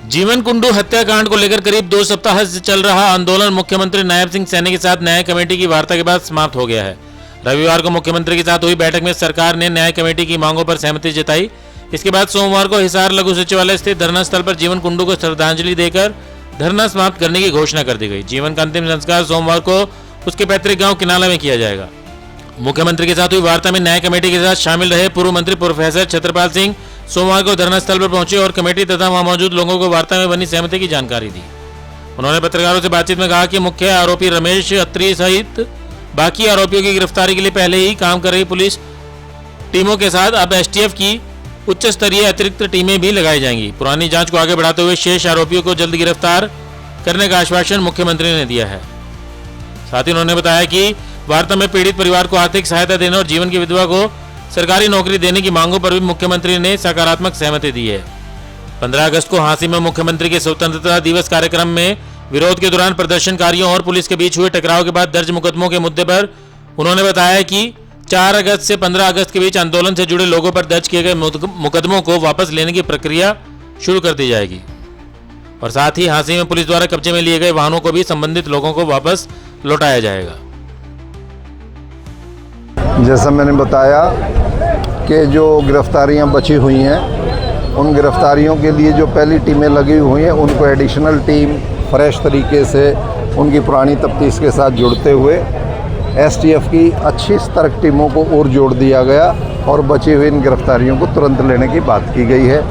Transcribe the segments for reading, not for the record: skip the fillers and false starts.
जीवन कुंडू हत्याकांड को लेकर करीब 2 सप्ताह से चल रहा आंदोलन मुख्यमंत्री नायब सिंह सैनी के साथ न्याय कमेटी की वार्ता के बाद समाप्त हो गया है। रविवार को मुख्यमंत्री के साथ हुई बैठक में सरकार ने न्याय कमेटी की मांगों पर सहमति जताई। इसके बाद सोमवार को हिसार लघु सचिवालय स्थित धरना स्थल पर जीवन कुंडू को श्रद्धांजलि देकर धरना समाप्त करने की घोषणा कर दी गई। जीवन का अंतिम संस्कार सोमवार को उसके पैतृक गाँव किनाला में किया जाएगा। मुख्यमंत्री के साथ हुई वार्ता में न्याय कमेटी के साथ शामिल रहे पूर्व मंत्री प्रोफेसर छत्रपाल सिंह सोमवार को धरना स्थल पर पहुंचे और कमेटी तथा वहां मौजूद लोगों को वार्ता में बनी सहमति की जानकारी दी। उन्होंने पत्रकारों से बातचीत में कहा कि मुख्य आरोपी रमेश अत्री सहित बाकी आरोपियों की गिरफ्तारी के लिए पहले ही काम कर रही पुलिस टीमों के साथ अब एसटीएफ की उच्च स्तरीय अतिरिक्त टीमें भी लगाई जाएंगी। पुरानी जांच को आगे बढ़ाते हुए शेष आरोपियों को जल्द गिरफ्तार करने का आश्वासन मुख्यमंत्री ने दिया है। साथ ही उन्होंने बताया कि वार्ता में पीड़ित परिवार को आर्थिक सहायता देने और जीवन की विधवा को सरकारी नौकरी देने की मांगों पर भी मुख्यमंत्री ने सकारात्मक सहमति दी है। 15 अगस्त को हांसी में मुख्यमंत्री के स्वतंत्रता दिवस कार्यक्रम में विरोध के दौरान प्रदर्शनकारियों और पुलिस के बीच हुए टकराव के बाद दर्ज मुकदमों के मुद्दे पर उन्होंने बताया कि 4 अगस्त से 15 अगस्त के बीच आंदोलन से जुड़े लोगों पर दर्ज किए गए मुकदमों को वापस लेने की प्रक्रिया शुरू कर दी जाएगी और साथ ही हांसी में पुलिस द्वारा कब्जे में लिए गए वाहनों को भी संबंधित लोगों को वापस लौटाया जाएगा। जैसा मैंने बताया कि जो गिरफ्तारियां बची हुई हैं उन गिरफ्तारियों के लिए जो पहली टीमें लगी हुई हैं उनको एडिशनल टीम फ्रेश तरीके से उनकी पुरानी तफ्तीश के साथ जुड़ते हुए एसटीएफ की अच्छी सतर्क टीमों को और जोड़ दिया गया और बची हुई इन गिरफ्तारियों को तुरंत लेने की बात की गई है।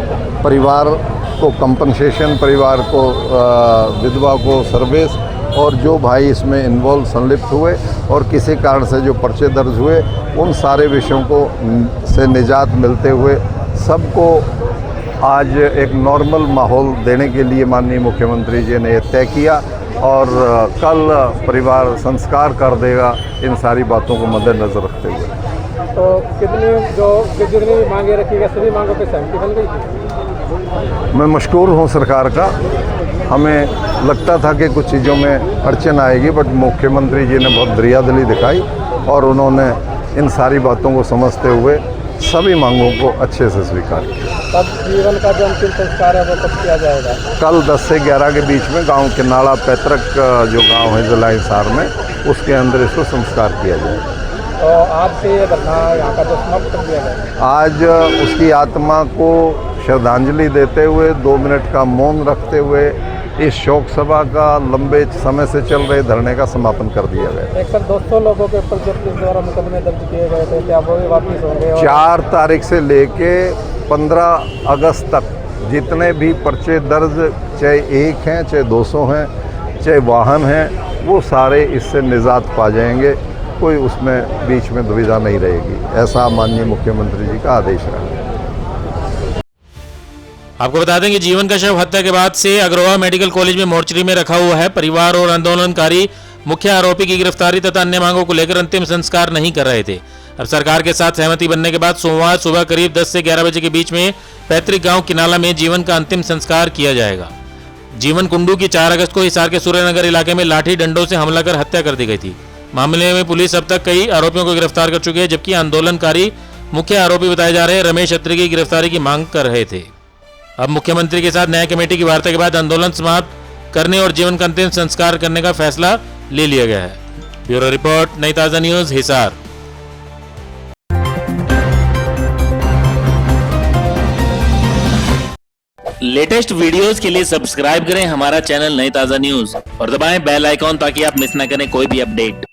परिवार को कंपनसेशन, परिवार को विधवा को सर्विस और जो भाई इसमें इन्वॉल्व संलिप्त हुए और किसी कारण से जो पर्चे दर्ज हुए उन सारे विषयों को से निजात मिलते हुए सबको आज एक नॉर्मल माहौल देने के लिए माननीय मुख्यमंत्री जी ने तय किया और कल परिवार संस्कार कर देगा इन सारी बातों को मद्देनजर रखते हुए। तो जितनी भी मांगे रखी गई सभी मांगों पर सहमति बन गई थी। मैं मशकूर हूँ सरकार का। हमें लगता था कि कुछ चीज़ों में अड़चन आएगी बट मुख्यमंत्री जी ने बहुत दरियादिली दिखाई और उन्होंने इन सारी बातों को समझते हुए सभी मांगों को अच्छे से स्वीकार किया। तब जीवन का जो अंतिम संस्कार है वो कब किया जाएगा? कल 10 से 11 के बीच में गांव किनाला पैतृक जो गांव है जिला हिसार में उसके अंदर इसको संस्कार किया जाएगा। तो आज से ये घटना यहाँ का जो समाप्त कर दिया गया, आज उसकी आत्मा को श्रद्धांजलि देते हुए 2 मिनट का मौन रखते हुए इस शोक सभा का लंबे समय से चल रहे धरने का समापन कर दिया गया। एक सर 200 लोगों के ऊपर जो पुलिस द्वारा मुकदमे दर्ज किए गए थे क्या वो भी वापिस होंगे? 4 तारीख से लेके 15 अगस्त तक जितने भी पर्चे दर्ज, चाहे 1 हैं चाहे 200 हैं चाहे वाहन हैं, वो सारे इससे निजात पा जाएंगे। कोई उसमें बीच में दुविधा नहीं रहेगी। ऐसा माननीय मुख्यमंत्री जी का आदेश रहा। आपको बता दें कि जीवन का शव हत्या के बाद से अग्रवा मेडिकल कॉलेज में मोर्चरी में रखा हुआ है। परिवार और आंदोलनकारी मुख्य आरोपी की गिरफ्तारी तथा अन्य मांगों को लेकर अंतिम संस्कार नहीं कर रहे थे। अब सरकार के साथ सहमति बनने के बाद सोमवार सुबह करीब 10 से 11 बजे के बीच में पैतृक गांव किनाला में जीवन का अंतिम संस्कार किया जाएगा। जीवन कुंडू की 4 अगस्त को हिसार के सूर्यनगर इलाके में लाठी डंडों से हमला कर हत्या कर दी गई थी। मामले में पुलिस अब तक कई आरोपियों को गिरफ्तार कर चुकी है, जबकि आंदोलनकारी मुख्य आरोपी बताए जा रहे रमेश अत्री की गिरफ्तारी की मांग कर रहे थे। अब मुख्यमंत्री के साथ न्याय कमेटी की वार्ता के बाद आंदोलन समाप्त करने और जीवन का अंतिम संस्कार करने का फैसला ले लिया गया है। ब्यूरो रिपोर्ट, नई ताज़ा न्यूज़, हिसार। लेटेस्ट वीडियोस के लिए सब्सक्राइब करें हमारा चैनल नई ताज़ा न्यूज़ और दबाएं बेल आइकॉन ताकि आप मिस न करें कोई भी अपडेट।